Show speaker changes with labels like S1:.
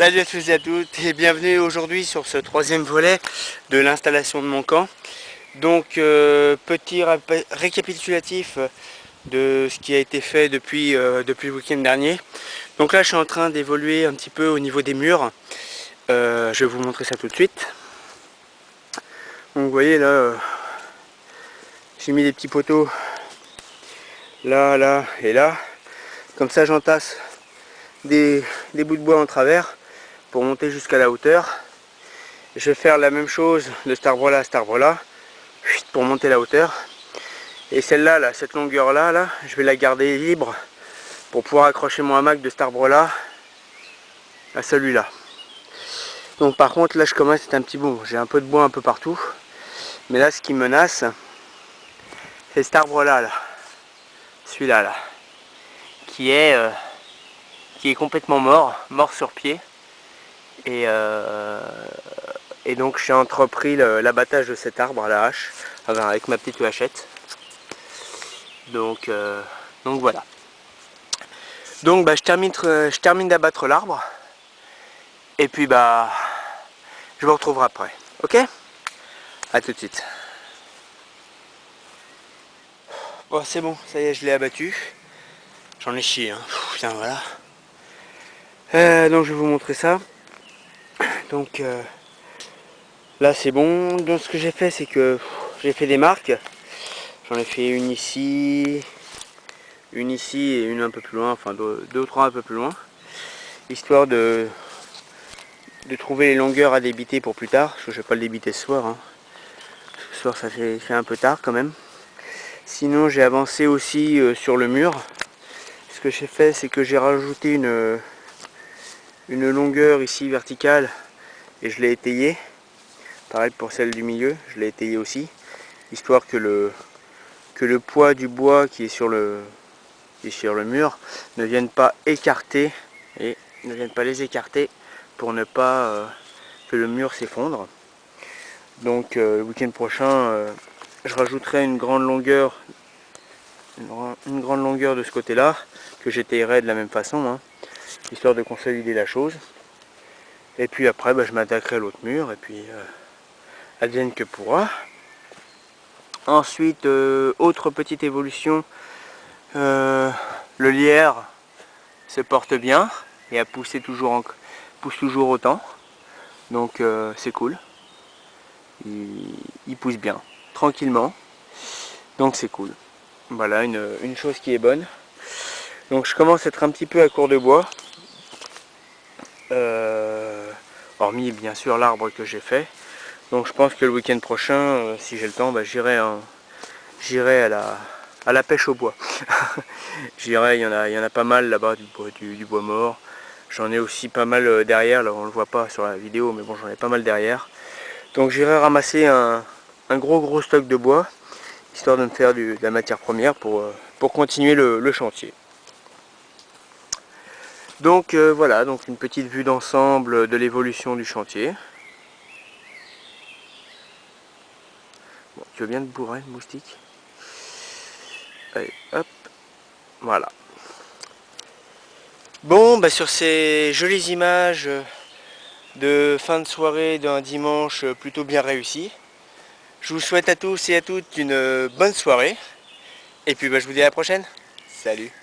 S1: Salut à tous et à toutes et bienvenue aujourd'hui sur ce troisième volet de l'installation de mon camp. Donc petit récapitulatif de ce qui a été fait depuis le week-end dernier. Donc là je suis en train d'évoluer un petit peu au niveau des murs. Je vais vous montrer ça tout de suite. Donc vous voyez là, j'ai mis des petits poteaux là, là et là. Comme ça j'entasse des bouts de bois en travers pour monter jusqu'à la hauteur. Je vais faire la même chose de cet arbre là à cet arbre là pour monter la hauteur. Et celle-là, là, cette longueur là, je vais la garder libre pour pouvoir accrocher mon hamac de cet arbre là à celui-là. Donc par contre là je commence à être un petit bout. J'ai un peu de bois un peu partout. Mais là ce qui me menace, c'est cet arbre là, celui-là là, qui est complètement mort sur pied. Et donc j'ai entrepris l'abattage de cet arbre à la hache avec ma petite hachette. Donc voilà. Donc je termine d'abattre l'arbre. Et puis je vous retrouverai après. Ok? A tout de suite. Bon c'est bon, ça y est, je l'ai abattu. J'en ai chié, hein. Putain voilà. Donc je vais vous montrer ça. Donc là c'est bon. Donc ce que j'ai fait, c'est que j'ai fait des marques. J'en ai fait une ici et une un peu plus loin, enfin deux ou trois un peu plus loin, histoire de trouver les longueurs à débiter pour plus tard, parce que je vais pas le débiter ce soir, hein. Ce soir ça fait un peu tard quand même. Sinon j'ai avancé aussi sur le mur. Ce que j'ai fait, c'est que j'ai rajouté une longueur ici verticale et je l'ai étayée. Pareil pour celle du milieu, je l'ai étayée aussi, histoire que le poids du bois qui est sur le mur ne viennent pas écarter et ne viennent pas les écarter pour ne pas que le mur s'effondre. Donc le week-end prochain je rajouterai une grande longueur de ce côté là que j'étayerai de la même façon, hein, histoire de consolider la chose. Et puis après je m'attaquerai à l'autre mur et puis advienne que pourra. Ensuite autre petite évolution, le lierre se porte bien et pousse toujours autant, donc c'est cool, il pousse bien tranquillement, donc c'est cool. Voilà une chose qui est bonne. Donc je commence à être un petit peu à court de bois, hormis bien sûr l'arbre que j'ai fait. Donc je pense que le week-end prochain, si j'ai le temps, j'irai à la pêche au bois. J'irai, il y en a pas mal là-bas, du bois mort. J'en ai aussi pas mal derrière, là on le voit pas sur la vidéo, mais bon j'en ai pas mal derrière. Donc j'irai ramasser un gros stock de bois, histoire de me faire de la matière première pour continuer le chantier. Donc voilà, donc une petite vue d'ensemble de l'évolution du chantier. Bon, tu veux bien te bourrer le moustique? Allez, hop, voilà. Bon, sur ces jolies images de fin de soirée d'un dimanche plutôt bien réussi, je vous souhaite à tous et à toutes une bonne soirée. Et puis je vous dis à la prochaine. Salut!